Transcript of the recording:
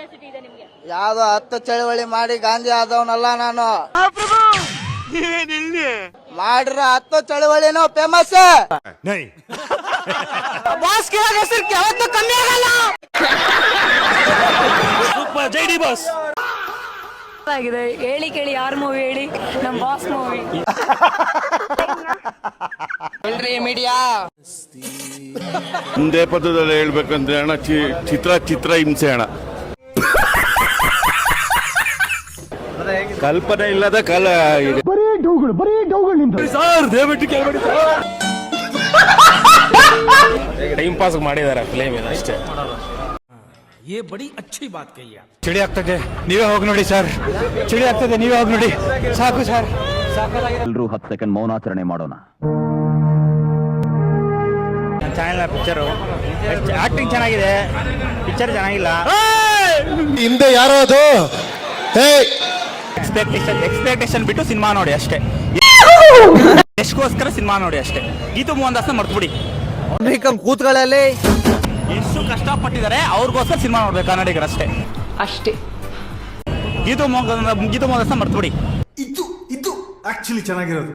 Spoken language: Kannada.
ಕ್ಯೂರಿಯಾಸಿಟಿ ಇದೆ ನಿಮ್ಗೆ? ಯಾವ್ದೋ 10 ಚಳವಳಿ ಮಾಡಿ ಗಾಂಧಿ ಆದವನಲ್ಲ ನಾನು. ಮಾಡಿರ 10 ಚಳವಳಿನೂ ಫೇಮಸ್. ಬಾಸ್ ಯಾವತ್ತೂ ಕಮ್ಮಿ ಆಗಲ್ಲ. ಸೂಪರ್ ಜೈ ಡಿ ಬಾಸ್ ಆಗಿದೆ. ಹೇಳಿ ಕೇಳಿ ಯಾರ ಮೂವಿ ಹೇಳಿ? ನಮ್ ಬಾಸ್ ಮೂವಿ. ಮೀಡಿಯಾ ಒಂದೇ ಪದದಲ್ಲಿ ಹೇಳ್ಬೇಕಂದ್ರೆ ಅಣ್ಣ, ಚಿತ್ರ ಹಿಂಸೆ ಅಣ್ಣ. ಕಲ್ಪನೆ ಇಲ್ಲದ ಕಲ ಸರ್ ದಯವಿಟ್ಟು ಕೇಳ್ಬೇಡಿ ಸರ್. ಟೈಮ್ ಪಾಸ್ ಮಾಡಿದಾರೆ ಫಿಲ್ಮ್ ಅಷ್ಟೇ. ये बड़ी अच्छी बात कही है. ಚಳಿ ಆಗ್ತದೆ, ನೀವೇ ಹೋಗಿ ನೋಡಿ ಸರ್. ಚಳಿ ಆಗ್ತದೆ, ನೀವೇ ಹೋಗಿ ನೋಡಿ. ಸಾಕು ಸರ್. ಎಲ್ಲರೂ 10 ಸೆಕೆಂಡ್ ಮೌನಾಚರಣೆ ಮಾಡೋಣ. ಚಾನೆಲ್ ಪಿಕ್ಚರು ಆಕ್ಟಿಂಗ್ ಚೆನ್ನಾಗಿದೆ, ಪಿಕ್ಚರ್ ಚೆನ್ನಾಗಿಲ್ಲ. ಹಿಂದೆ ಯಾರೋ ಅದು ಎಕ್ಸ್ಪೆಕ್ಟೇಷನ್ ಬಿಟ್ಟು ಸಿನಿಮಾ ನೋಡಿ ಅಷ್ಟೇ. ಎಷ್ಟಕ್ಕೋಸ್ಕರ ಸಿನಿಮಾ ನೋಡಿ ಅಷ್ಟೇ. ಗೀತು ಮೋಹನ್ ದಾಸ್ ಮರ್ತ್ಬಿಡಿ. ಕೂತ್ಗಳಲ್ಲಿ ಎಷ್ಟು ಕಷ್ಟಪಟ್ಟಿದ್ದಾರೆ ಅವ್ರಿಗೋಸ್ಕರ ಸಿನಿಮಾ ನೋಡ್ಬೇಕು ಕನ್ನಡಿಗರು ಅಷ್ಟೇ. ಗೀತು ಮೋಹನ್ ದಾಸ್ ಮರ್ತ್ಬಿಡಿ. ಇದು ಆಕ್ಚುಲಿ ಚೆನ್ನಾಗಿರೋದು.